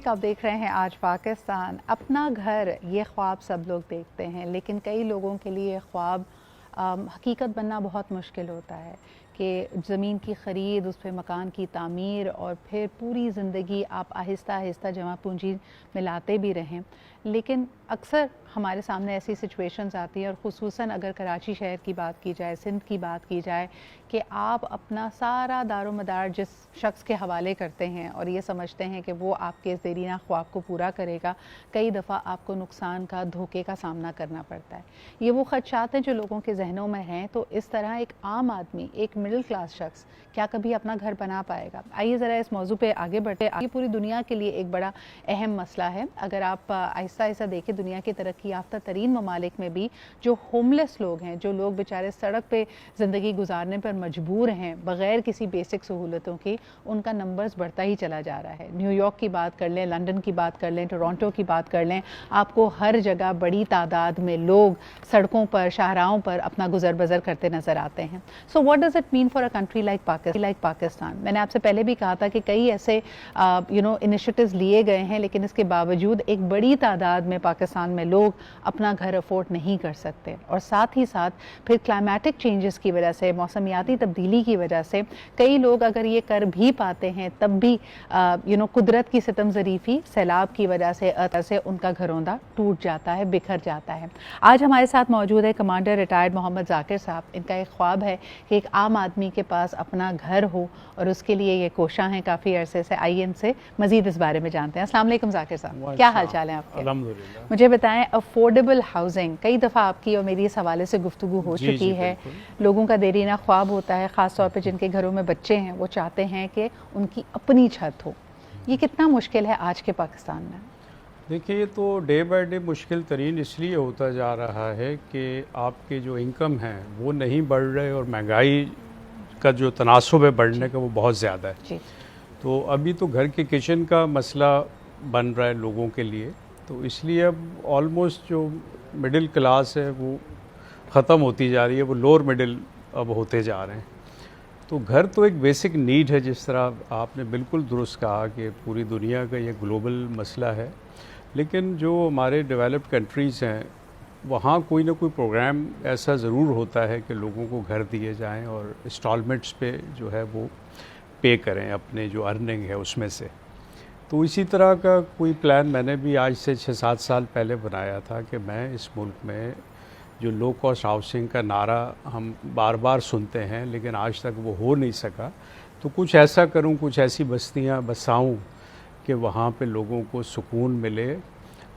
Week आप देख रहे हैं आज पाकिस्तान। अपना घर ये ख्वाब सब लोग देखते हैं, लेकिन कई लोगों के लिए ख्वाब हकीकत बनना बहुत मुश्किल होता है कि ज़मीन की ख़रीद, उस पर मकान की तामीर और फिर पूरी ज़िंदगी आप आहिस्ता आहिस्ता जमा पूंजी मिलाते भी रहें। लेकिन अक्सर हमारे सामने ऐसी सिचुएशंस आती हैं, और ख़ुसूसन अगर कराची शहर की बात की जाए, सिंध की बात की जाए, कि आप अपना सारा दारोमदार जिस शख्स के हवाले करते हैं और ये समझते हैं कि वो आपके ज़रीना ख्वाब को पूरा करेगा, कई दफ़ा आपको नुकसान का, धोखे का सामना करना पड़ता है। ये वो ख़दशात हैं जो लोगों के जहनों में हैं। तो इस तरह एक आम आदमी, एक मिडिल क्लास शख्स क्या कभी अपना घर बना पाएगा? आइए ज़रा इस मौजू पे आगे बढ़ते। ये पूरी दुनिया के लिए एक बड़ा अहम मसला है। अगर आप आहिस्ता आहिस्ता देखें, दुनिया के तरक्की याफ्ता तरीन ममालिक में भी जो होमलेस लोग हैं, जो लोग बेचारे सड़क पे ज़िंदगी गुजारने पर मजबूर हैं बग़ैर किसी बेसिक सहूलतों के, उनका नंबर्स बढ़ता ही चला जा रहा है। न्यूयॉर्क की बात कर लें, लंदन की बात कर लें, टोरंटो की बात कर लें, आपको हर जगह बड़ी तादाद में लोग सड़कों पर, शाहराहों पर अपना गुजर बसर करते नज़र आते हैं। So what does it mean for a country like Pakistan? मैंने आपसे पहले भी कहा था कि कई ऐसे इनिशिएटिव्स लिए गए हैं, लेकिन इसके बावजूद एक बड़ी तादाद में पाकिस्तान में लोग अपना घर अफोर्ड नहीं कर सकते। और साथ ही साथ फिर क्लाइमेटिक चेंजेस की वजह से, मौसमियाती तब्दीली की वजह से कई लोग अगर ये कर भी पाते हैं तब भी कुदरत की सितम ज़रीफ़ी, सैलाब की वजह से उनका घरौंदा टूट जाता है, बिखर जाता है। आज हमारे साथ मौजूद है कमांडर रिटायर्ड मोहम्मद ज़ाकिर साहब। इनका एक ख्वाब है कि एक आम आदमी के पास अपना घर हो, और उसके लिए ये कोशां हैं काफ़ी अरसे से। आइए इनसे मज़ीद इस बारे में जानते हैं। अस्सलाम वालेकुम ज़ाकिर साहब, क्या हाल चाल है आपके? अल्हम्दुलिल्लाह। मुझे बताएं, अफोर्डेबल हाउसिंग, कई दफ़ा आपकी और मेरी इस हवाले से गुफ्तगू हो चुकी है। लोगों का देरीना ख्वाब होता है, ख़ास तौर पे जिनके घरों में बच्चे हैं, वो चाहते हैं कि उनकी अपनी छत हो। ये कितना मुश्किल है आज के पाकिस्तान में? देखिए, ये तो डे बाय डे मुश्किल तरीन इसलिए होता जा रहा है कि आपके जो इनकम हैं वो नहीं बढ़ रहे, और महंगाई का जो तनासुब है बढ़ने का वो बहुत ज़्यादा है जी। तो अभी तो घर के किचन का मसला बन रहा है लोगों के लिए। तो इसलिए अब ऑलमोस्ट जो मिडिल क्लास है वो ख़त्म होती जा रही है, वो लोअर मिडिल अब होते जा रहे हैं। तो घर तो एक बेसिक नीड है, जिस तरह आपने बिल्कुल दुरुस्त कहा कि पूरी दुनिया का ये ग्लोबल मसला है। लेकिन जो हमारे डेवलप्ड कंट्रीज़ हैं वहाँ कोई ना कोई प्रोग्राम ऐसा ज़रूर होता है कि लोगों को घर दिए जाएं और इंस्टॉलमेंट्स पे जो है वो पे करें अपने जो अर्निंग है उसमें से। तो इसी तरह का कोई प्लान मैंने भी आज से 6-7 साल पहले बनाया था कि मैं इस मुल्क में जो लो कॉस्ट हाउसिंग का नारा हम बार बार सुनते हैं लेकिन आज तक वो हो नहीं सका, तो कुछ ऐसा करूं, कुछ ऐसी बस्तियां बसाऊं कि वहाँ पे लोगों को सुकून मिले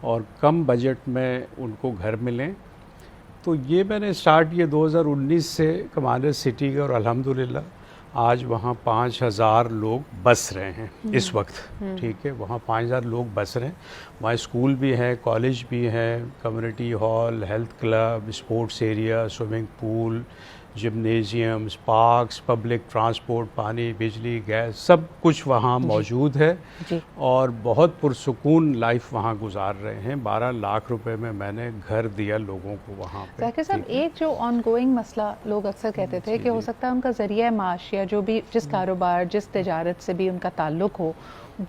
और कम बजट में उनको घर मिलें। तो ये मैंने स्टार्ट किया 2019 से कमांडर सिटी का, और अल्हम्दुलिल्लाह आज वहाँ 5,000 लोग बस रहे हैं इस वक्त। ठीक है, वहाँ 5,000 लोग बस रहे हैं। वहाँ स्कूल भी हैं, कॉलेज भी हैं, community hall, health club, sports area, swimming pool, gymnasiums, parks, public transport, पानी, बिजली, गैस, सब कुछ वहाँ मौजूद है जी। और बहुत पुरसुकून लाइफ वहाँ गुजार रहे हैं। 12 लाख रुपए में मैंने घर दिया लोगों को वहाँ पे। ज़ाकिर साहब, एक जो ऑनगोइंग मसला लोग अक्सर कहते थे कि हो सकता है उनका ज़रिया माश या जो भी जिस कारोबार, जिस तिजारत से भी उनका ताल्लुक़ हो,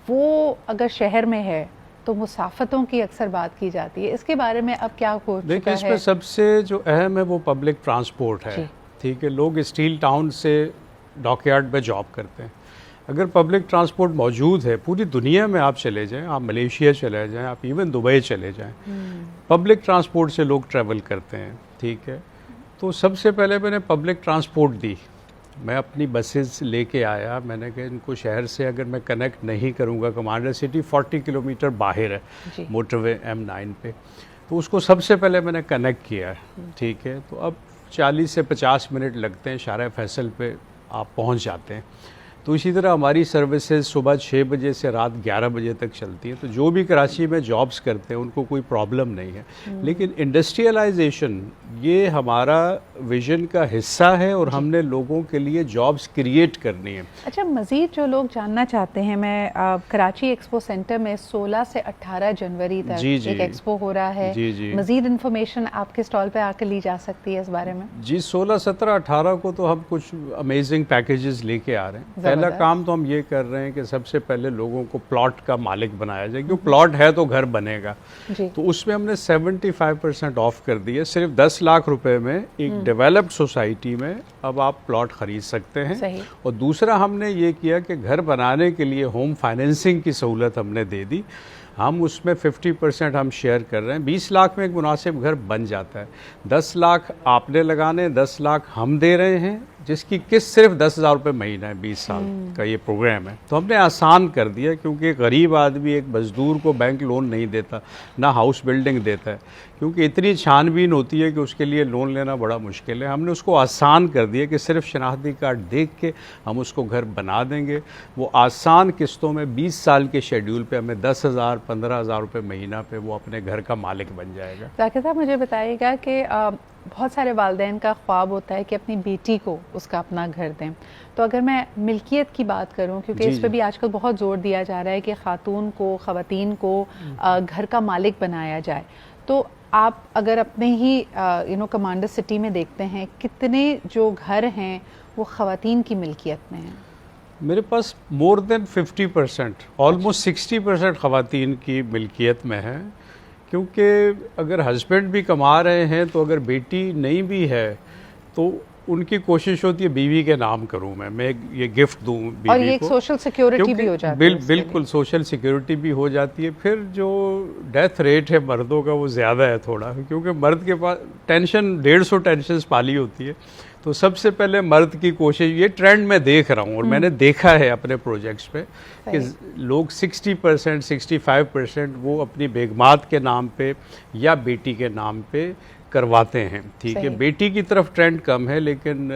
वो अगर शहर में है तो मुसाफतों की अक्सर बात की जाती है। इसके बारे में अब क्या हो चुका है? देखिए, इसमें सबसे जो अहम है वो पब्लिक ट्रांसपोर्ट है। ठीक है, लोग स्टील टाउन से डॉकयार्ड में जॉब करते हैं। अगर पब्लिक ट्रांसपोर्ट मौजूद है, पूरी दुनिया में आप चले जाएं, आप मलेशिया चले जाएं, आप इवन दुबई चले जाएं, पब्लिक ट्रांसपोर्ट से लोग ट्रैवल करते हैं। ठीक है, तो सबसे पहले मैंने पब्लिक ट्रांसपोर्ट दी। मैं अपनी बसेस लेके आया। मैंने कहा इनको शहर से अगर मैं कनेक्ट नहीं करूँगा, कमांडर सिटी 40 किलोमीटर बाहर है मोटरवे M9 पे, तो उसको सबसे पहले मैंने कनेक्ट किया है। ठीक है, तो अब 40 से 50 मिनट लगते हैं, शारा फैसल पे आप पहुंच जाते हैं। तो इसी तरह हमारी सर्विसेज सुबह 6 बजे से रात 11 बजे तक चलती हैं। तो जो भी कराची में जॉब्स करते हैं उनको कोई प्रॉब्लम नहीं है। लेकिन इंडस्ट्रियलाइजेशन ये हमारा विजन का हिस्सा है और हमने लोगों के लिए जॉब्स क्रिएट करनी है। अच्छा, मज़ीद जो लोग जानना चाहते हैं, मैं कराची एक्सपो सेंटर में 16 से 18 जनवरी तक एक एक्सपो हो रहा है। मज़ीद इन्फॉर्मेशन आपके स्टॉल पे आकर ली जा सकती है इस बारे में? जी, 16, 17, 18 को तो हम कुछ अमेजिंग पैकेजेस लेके आ रहे हैं। پہلا کام تو ہم یہ کر رہے ہیں کہ سب سے پہلے لوگوں کو پلاٹ کا مالک بنایا جائے, کیونکہ پلاٹ ہے تو گھر بنے گا. تو اس میں ہم نے 75% آف کر دی ہے. صرف 10 لاکھ روپے میں ایک ڈیولپڈ سوسائٹی میں اب آپ پلاٹ خرید سکتے ہیں. اور دوسرا ہم نے یہ کیا کہ گھر بنانے کے لیے ہوم فائنینسنگ کی سہولت ہم نے دے دی. ہم اس میں 50% ہم شیئر کر رہے ہیں. 20 لاکھ میں ایک مناسب گھر بن جاتا ہے. 10 لاکھ آپ نے لگانے, 10 لاکھ ہم دے رہے ہیں, جس کی قسط صرف 10,000 روپے مہینہ ہے. 20 سال کا یہ پروگرام ہے. تو ہم نے آسان کر دیا, کیونکہ ایک غریب آدمی ایک مزدور کو بینک لون نہیں دیتا, نہ ہاؤس بلڈنگ دیتا ہے, کیونکہ اتنی چھان بین ہوتی ہے کہ اس کے لیے لون لینا بڑا مشکل ہے. ہم نے اس کو آسان کر دیا کہ صرف شناختی کارڈ دیکھ کے ہم اس کو گھر بنا دیں گے. وہ آسان قسطوں میں 20 سال کے شیڈیول پہ ہمیں 10,000 15,000 روپے مہینہ پہ وہ اپنے گھر کا مالک بن جائے گا. ذاکر صاحب مجھے بتائیے گا کہ بہت سارے والدین کا خواب ہوتا ہے کہ اپنی بیٹی کو اس کا اپنا گھر دیں. تو اگر میں ملکیت کی بات کروں, کیونکہ اس پہ بھی آج کل بہت زور دیا جا رہا ہے کہ خواتین کو گھر کا مالک بنایا جائے, تو آپ اگر اپنے ہی کمانڈر سٹی میں دیکھتے ہیں کتنے جو گھر ہیں وہ خواتین کی ملکیت میں ہیں؟ میرے پاس مور دین 50%, آلموسٹ 60% خواتین کی ملکیت میں ہے. کیونکہ اگر ہسبینڈ بھی کما رہے ہیں تو اگر بیٹی نہیں بھی ہے تو ان کی کوشش ہوتی ہے بیوی کے نام کروں میں یہ گفٹ دوں بیوی کو, اور یہ ایک سوشل سیکیورٹی بھی ہو جاتی ہے. بالکل سوشل سیکیورٹی بھی ہو جاتی ہے. پھر جو ڈیتھ ریٹ ہے مردوں کا وہ زیادہ ہے تھوڑا, کیونکہ مرد کے پاس 150 ٹینشنز پالی ہوتی ہے. تو سب سے پہلے مرد کی کوشش, یہ ٹرینڈ میں دیکھ رہا ہوں اور میں نے دیکھا ہے اپنے پروجیکٹس پہ کہ لوگ 60% 65% وہ اپنی بیگمات کے نام پہ یا بیٹی کے نام پہ کرواتے ہیں. ٹھیک ہے, بیٹی کی طرف ٹرینڈ کم ہے, لیکن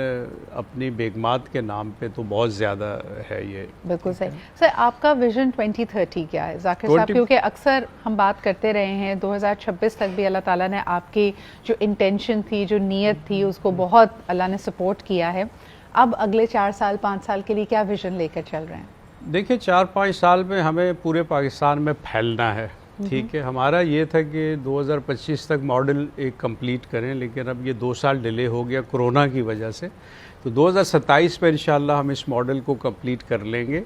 اپنی بیگمات کے نام پہ تو بہت زیادہ ہے یہ. بالکل صحیح. سر آپ کا ویژن 2030 کیا ہے ذاکر صاحب؟ کیونکہ اکثر ہم بات کرتے رہے ہیں 2026 تک بھی اللہ تعالیٰ نے آپ کی جو انٹینشن تھی, جو نیت تھی, اس کو بہت اللہ نے سپورٹ کیا ہے. اب اگلے 4 سال 5 سال کے لیے کیا ویژن لے کر چل رہے ہیں؟ دیکھیں 4-5 سال میں ہمیں پورے پاکستان میں پھیلنا ہے. ٹھیک ہے, ہمارا یہ تھا کہ 2025 تک ماڈل ایک کمپلیٹ کریں, لیکن اب یہ 2 سال ڈیلے ہو گیا کورونا کی وجہ سے. تو 2027 میں انشاءاللہ ہم اس ماڈل کو کمپلیٹ کر لیں گے,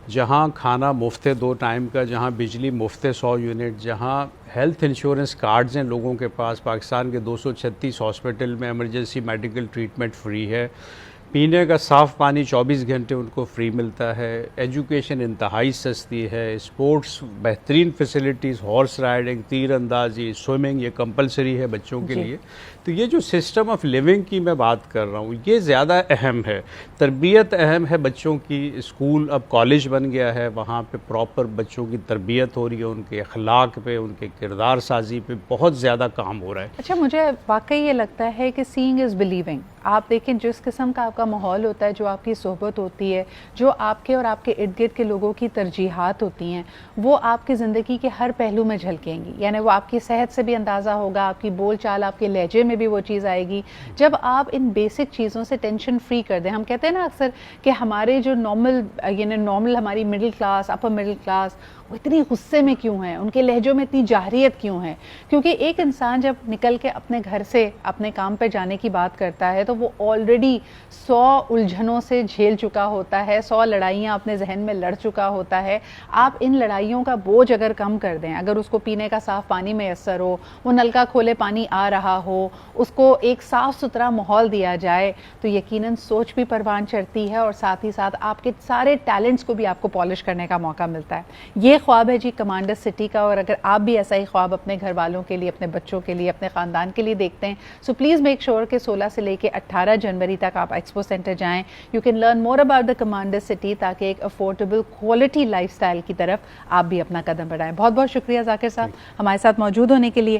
جہاں کھانا مفت ہے 2 ٹائم کا, جہاں بجلی مفت ہے 100 یونٹ, جہاں ہیلتھ انشورنس کارڈز ہیں لوگوں کے پاس. پاکستان کے 236 ہاسپٹل میں ایمرجنسی میڈیکل ٹریٹمنٹ فری ہے. پینے کا صاف پانی 24 گھنٹے ان کو فری ملتا ہے. ایجوکیشن انتہائی سستی ہے. اسپورٹس بہترین فیسلٹیز, ہارس رائڈنگ, تیر اندازی, سوئمنگ یہ کمپلسری ہے بچوں کے لیے. تو یہ جو سسٹم آف لیونگ کی میں بات کر رہا ہوں یہ زیادہ اہم ہے. تربیت اہم ہے بچوں کی. اسکول اب کالج بن گیا ہے, وہاں پہ پراپر بچوں کی تربیت ہو رہی ہے, ان کے اخلاق پہ, ان کے کردار سازی پہ بہت زیادہ کام ہو رہا ہے. اچھا, مجھے واقعی یہ لگتا ہے کہ سینگ از بلیونگ. آپ دیکھیں جس قسم کا آپ کا ماحول ہوتا ہے, جو آپ کی صحبت ہوتی ہے, جو آپ کے اور آپ کے ارد گرد کے لوگوں کی ترجیحات ہوتی ہیں, وہ آپ کی زندگی کے ہر پہلو میں جھلکیں گی. یعنی وہ آپ کی صحت سے بھی اندازہ ہوگا, آپ کی بول چال, آپ کے لہجے میں بھی وہ چیز آئے گی. جب آپ ان بیسک چیزوں سے ٹینشن فری کر دیں, ہم کہتے ہیں نا اکثر کہ ہمارے جو نارمل ہماری middle class, upper middle class, وہ اتنی غصے میں کیوں ہیں, ان کے لہجوں میں اتنی جاہریت کیوں ہے؟ کیونکہ ایک انسان جب نکل کے اپنے گھر سے اپنے کام پہ جانے کی بات کرتا ہے تو وہ آلریڈی 100 الجھنوں سے جھیل چکا ہوتا ہے, 100 لڑائیاں اپنے ذہن میں لڑ چکا ہوتا ہے. آپ ان لڑائیوں کا بوجھ اگر کم کر دیں, اگر اس کو پینے کا صاف پانی میسر ہو, وہ نلکا کھولے پانی آ رہا ہو, اس کو ایک صاف ستھرا ماحول دیا جائے, تو یقیناً سوچ بھی پروان چڑھتی ہے, اور ساتھ ہی ساتھ آپ کے سارے ٹیلنٹس کو بھی آپ کو پالش کرنے کا موقع ملتا ہے. یہ خواب ہے جی کمانڈر سٹی کا, اور اگر آپ بھی ایسا ہی خواب اپنے گھر والوں کے لیے, اپنے بچوں کے لیے, اپنے خاندان کے لیے دیکھتے ہیں, سو پلیز میک شیور کہ 16 سے لے کے 18 جنوری تک آپ ایکسپو سینٹر جائیں. You can learn more about the commander city, تاکہ ایک افورڈیبل کوالٹی لائف سٹائل کی طرف آپ بھی اپنا قدم بڑھائیں. بہت بہت شکریہ ذاکر صاحب ہمارے ساتھ موجود ہونے کے لیے.